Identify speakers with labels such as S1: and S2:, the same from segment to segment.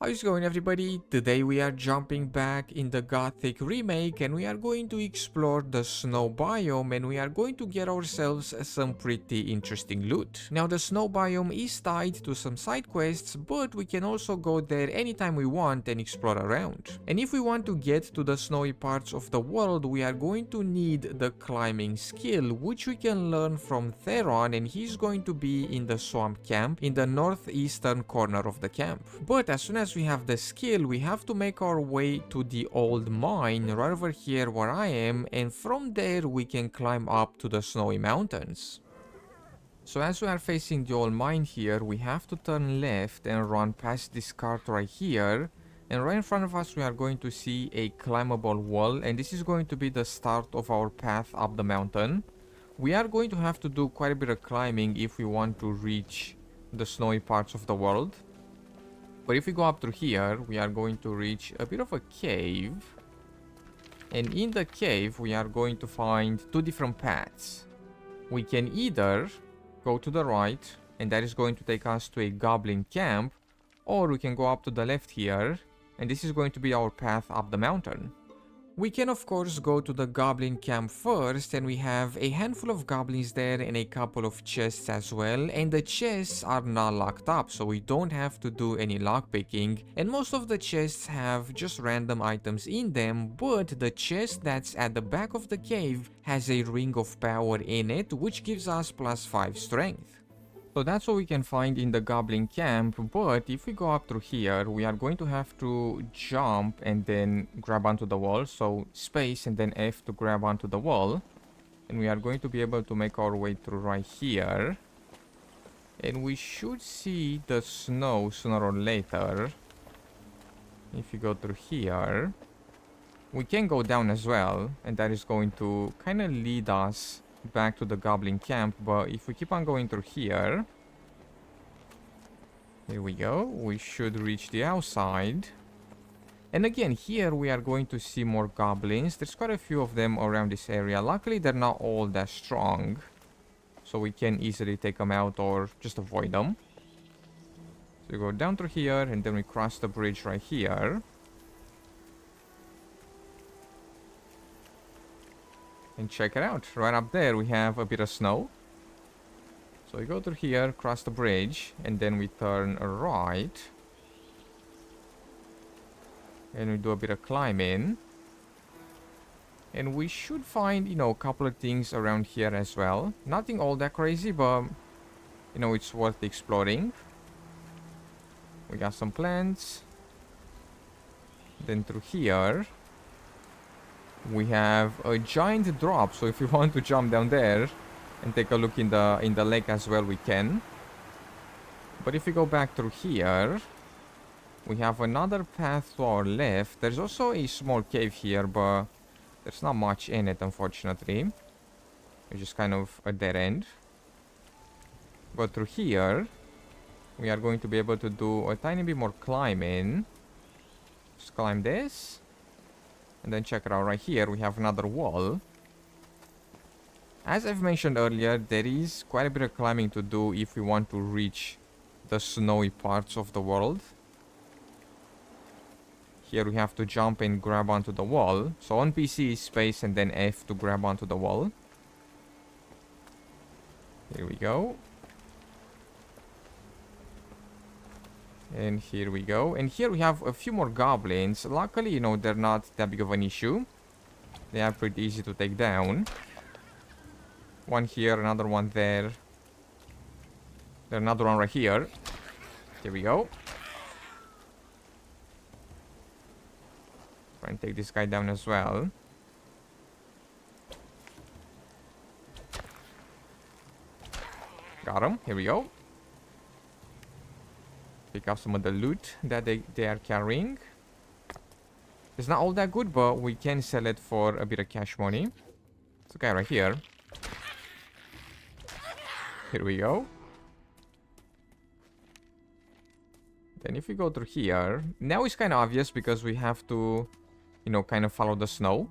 S1: How's it going, everybody? Today we are jumping back in the Gothic remake and we are going to explore the snow biome and we are going to get ourselves some pretty interesting loot. Now the snow biome is tied to some side quests, but we can also go there anytime we want and explore around. And if we want to get to the snowy parts of the world, we are going to need the climbing skill, which we can learn from Theron, and he's going to be in the swamp camp in the northeastern corner of the camp. But as soon as we have the skill, we have to make our way to the old mine right over here where I am, and from there we can climb up to the snowy mountains. So as we are facing the old mine here, we have to turn left and run past this cart right here, and right in front of us we are going to see a climbable wall, and this is going to be the start of our path up the mountain. We are going to have to do quite a bit of climbing if we want to reach the snowy parts of the world. But if we go up through here, we are going to reach a bit of a cave. And in the cave, we are going to find two different paths. We can either go to the right, and that is going to take us to a goblin camp, or we can go up to the left here, and this is going to be our path up the mountain. We can of course go to the goblin camp first, and we have a handful of goblins there and a couple of chests as well, and the chests are not locked up, so we don't have to do any lockpicking, and most of the chests have just random items in them, but the chest that's at the back of the cave has a ring of power in it, which gives us +5 strength. So that's what we can find in the goblin camp, but if we go up through here, we are going to have to jump and then grab onto the wall. So space and then F to grab onto the wall. And we are going to be able to make our way through right here. And we should see the snow sooner or later. If you go through here, we can go down as well, and that is going to kind of lead us back to the goblin camp. But if we keep on going through here, here we go, we should reach the outside. And again, here we are going to see more goblins. There's quite a few of them around this area. Luckily they're not all that strong, so we can easily take them out or just avoid them. So we go down through here, and then we cross the bridge right here. And check it out, right up there we have a bit of snow. So we go through here, cross the bridge, and then we turn right. And we do a bit of climbing. And we should find, a couple of things around here as well. Nothing all that crazy, but, it's worth exploring. We got some plants. Then through here we have a giant drop, so if you want to jump down there and take a look in the lake as well, we can. But if we go back through here, we have another path to our left. There's also a small cave here, but there's not much in it, unfortunately. It's just kind of a dead end. But through here, we are going to be able to do a tiny bit more climbing. Just climb this. And then check it out right here, we have another wall. As I've mentioned earlier, there is quite a bit of climbing to do if we want to reach the snowy parts of the world. Here we have to jump and grab onto the wall. So on PC is space and then F to grab onto the wall. Here we go. And here we go. And here we have a few more goblins. Luckily, they're not that big of an issue. They are pretty easy to take down. One here, another one there. There's another one right here. Here we go. Try and take this guy down as well. Got him. Here we go. Pick up some of the loot that they are carrying. It's not all that good, but we can sell it for a bit of cash money. It's a guy right here. Here we go. Then if we go through here, now it's kind of obvious because we have to, kind of follow the snow.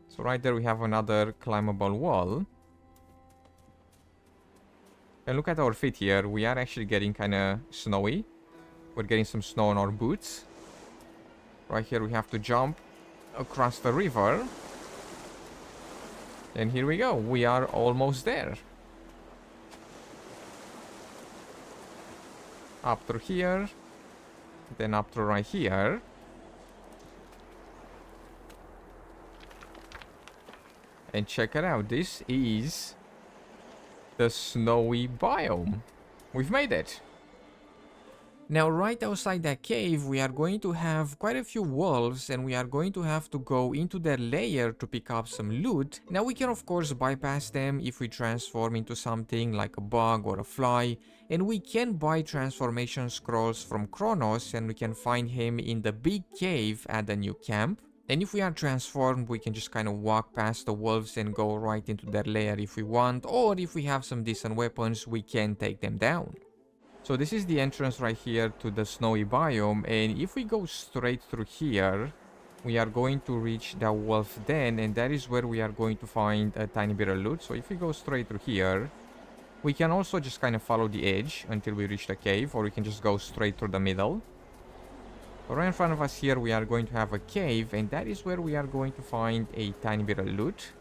S1: So right there we have another climbable wall. And look at our feet here. We are actually getting kind of snowy. We're getting some snow on our boots. Right here we have to jump across the river. And here we go. We are almost there. Up through here. Then up through right here. And check it out. This is the snowy biome. We've made it. Now, right outside that cave, we are going to have quite a few wolves, and we are going to have to go into their lair to pick up some loot. Now, we can of course bypass them if we transform into something like a bug or a fly, and we can buy transformation scrolls from Kronos, and we can find him in the big cave at the new camp. And if we are transformed, we can just kind of walk past the wolves and go right into their lair if we want, or if we have some decent weapons, we can take them down. So this is the entrance right here to the snowy biome, and if we go straight through here, we are going to reach the wolf den, and that is where we are going to find a tiny bit of loot. So if we go straight through here, we can also just kind of follow the edge until we reach the cave, or we can just go straight through the middle. Right in front of us here, we are going to have a cave, and that is where we are going to find a tiny bit of loot.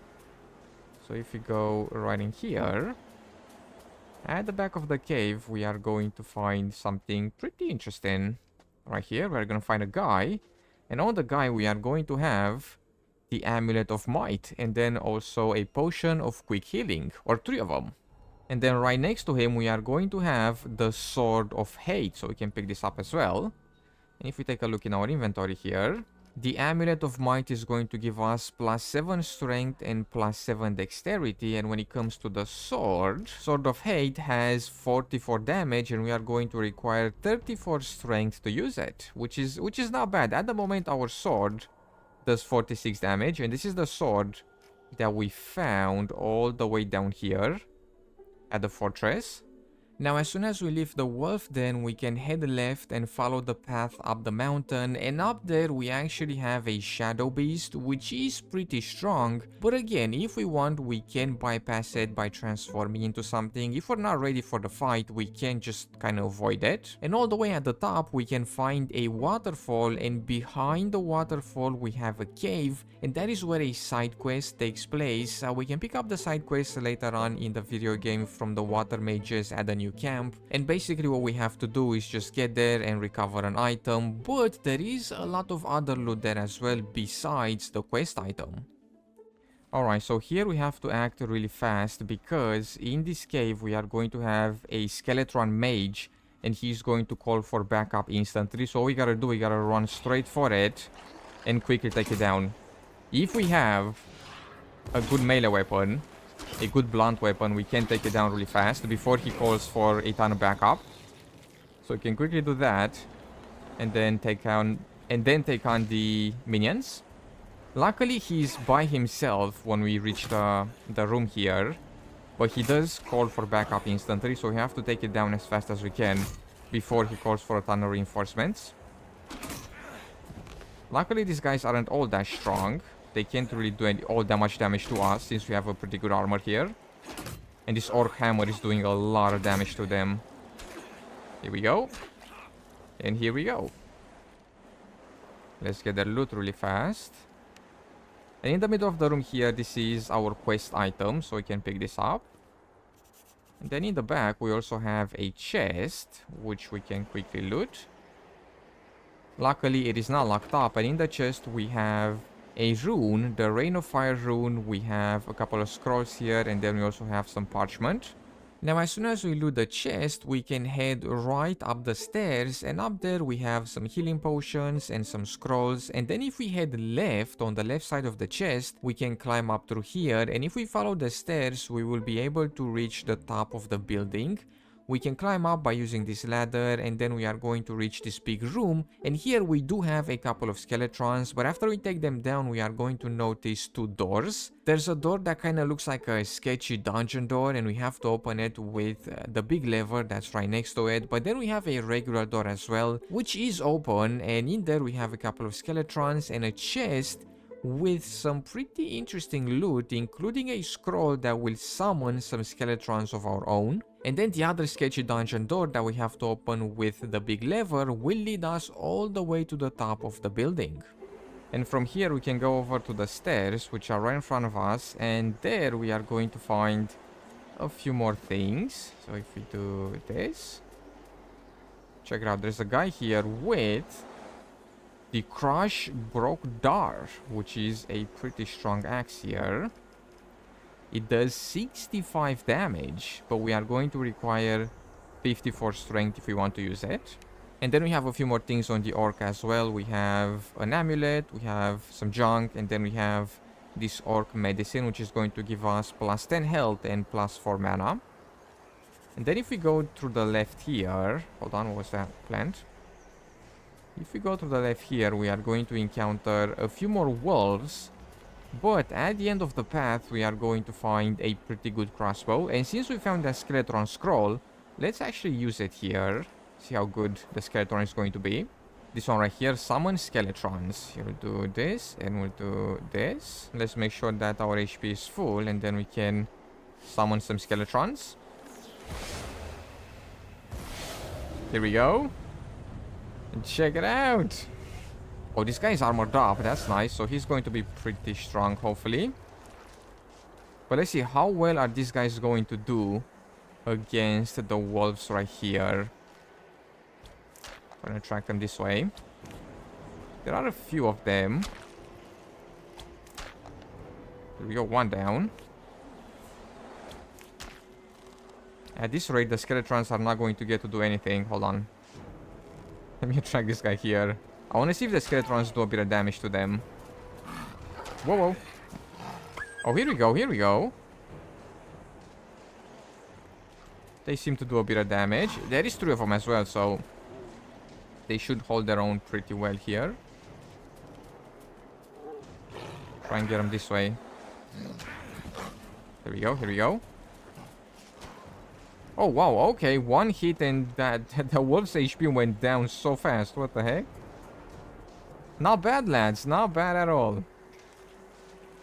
S1: So if we go right in here, at the back of the cave, we are going to find something pretty interesting. Right here, we're going to find a guy. And on the guy, we are going to have the Amulet of Might. And then also a Potion of Quick Healing. Or 3 of them. And then right next to him, we are going to have the Sword of Hate. So we can pick this up as well. And if we take a look in our inventory here, the Amulet of Might is going to give us +7 strength and +7 dexterity. And when it comes to the Sword of Hate has 44 damage, and we are going to require 34 strength to use it, which is not bad. At the moment, our sword does 46 damage, and this is the sword that we found all the way down here at the fortress. Now, as soon as we leave the wolf den, we can head left and follow the path up the mountain, and up there we actually have a shadow beast, which is pretty strong. But again, if we want, we can bypass it by transforming into something. If we're not ready for the fight, we can just kind of avoid it. And all the way at the top, we can find a waterfall, and behind the waterfall we have a cave, and that is where a side quest takes place. We can pick up the side quest later on in the video game from the water mages at the new camp, and basically what we have to do is just get there and recover an item, but there is a lot of other loot there as well besides the quest item. Alright, so here we have to act really fast because in this cave we are going to have a Skeletron mage, and he's going to call for backup instantly. So what we gotta do, we gotta run straight for it and quickly take it down. If we have a good melee weapon, a good blunt weapon, we can take it down really fast before he calls for a ton of backup. So we can quickly do that and then take on the minions. Luckily he's by himself when we reach the room here, but he does call for backup instantly, so we have to take it down as fast as we can before he calls for a ton of reinforcements. Luckily these guys aren't all that strong. They can't really do all that much damage to us since we have a pretty good armor here. And this orc hammer is doing a lot of damage to them. Here we go. And here we go. Let's get the loot really fast. And in the middle of the room here, this is our quest item, so we can pick this up. And then in the back, we also have a chest, which we can quickly loot. Luckily, it is not locked up, and in the chest we have a rune, the Rain of Fire rune. We have a couple of scrolls here, and then we also have some parchment. Now, as soon as we loot the chest, we can head right up the stairs, and up there we have some healing potions and some scrolls. And then if we head left, on the left side of the chest, we can climb up through here, and if we follow the stairs, we will be able to reach the top of the building. We can climb up by using this ladder, and then we are going to reach this big room. And here we do have a couple of skeletrons, but after we take them down, we are going to notice 2 doors. There's a door that kind of looks like a sketchy dungeon door, and we have to open it with the big lever that's right next to it. But then we have a regular door as well, which is open, and in there we have a couple of skeletrons and a chest with some pretty interesting loot, including a scroll that will summon some skeletons of our own. And then the other sketchy dungeon door that we have to open with the big lever will lead us all the way to the top of the building. And from here we can go over to the stairs, which are right in front of us, and there we are going to find a few more things. So if we do this, check it out, there's a guy here with the Crush Broke Dar, which is a pretty strong axe here. It does 65 damage, but we are going to require 54 strength if we want to use it. And then we have a few more things on the orc as well. We have an amulet, we have some junk, and then we have this orc medicine, which is going to give us plus 10 health and plus 4 mana. And then if we go through the left here, hold on, what was that plant? If we go to the left here, we are going to encounter a few more wolves, but at the end of the path, we are going to find a pretty good crossbow. And since we found that skeleton scroll, let's actually use it here. See how good the skeleton is going to be. This one right here, summon skeletons. Here we'll do this, and we'll do this. Let's make sure that our HP is full, and then we can summon some skeletons. Here we go. And check it out. Oh, this guy is armored up. That's nice. So he's going to be pretty strong, hopefully. But let's see, how well are these guys going to do against the wolves right here? I'm gonna track them this way. There are a few of them. Here we go, one down. At this rate, the skeletons are not going to get to do anything. Hold on. Let me track this guy here. I want to see if the skeletons do a bit of damage to them. Whoa, whoa. Oh, here we go, here we go. They seem to do a bit of damage. There is 3 of them as well, so they should hold their own pretty well here. Try and get them this way. Here we go, here we go. Oh, wow, okay. One hit and that the wolf's HP went down so fast. What the heck? Not bad, lads. Not bad at all.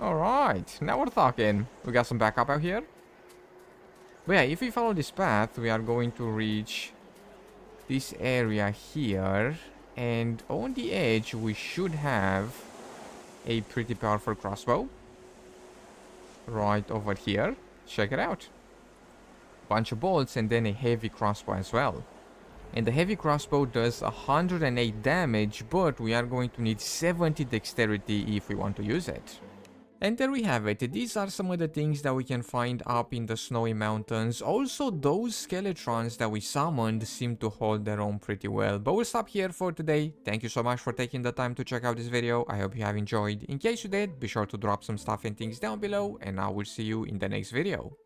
S1: Alright, now we're talking. We got some backup out here. But yeah, if we follow this path, we are going to reach this area here. And on the edge, we should have a pretty powerful crossbow. Right over here. Check it out. Bunch of bolts and then a heavy crossbow as well. And the heavy crossbow does 108 damage, but we are going to need 70 dexterity if we want to use it. And there we have it. These are some of the things that we can find up in the snowy mountains. Also, those skeletons that we summoned seem to hold their own pretty well. But we'll stop here for today. Thank you so much for taking the time to check out this video. I hope you have enjoyed. In case you did, be sure to drop some stuff and things down below, and I will see you in the next video.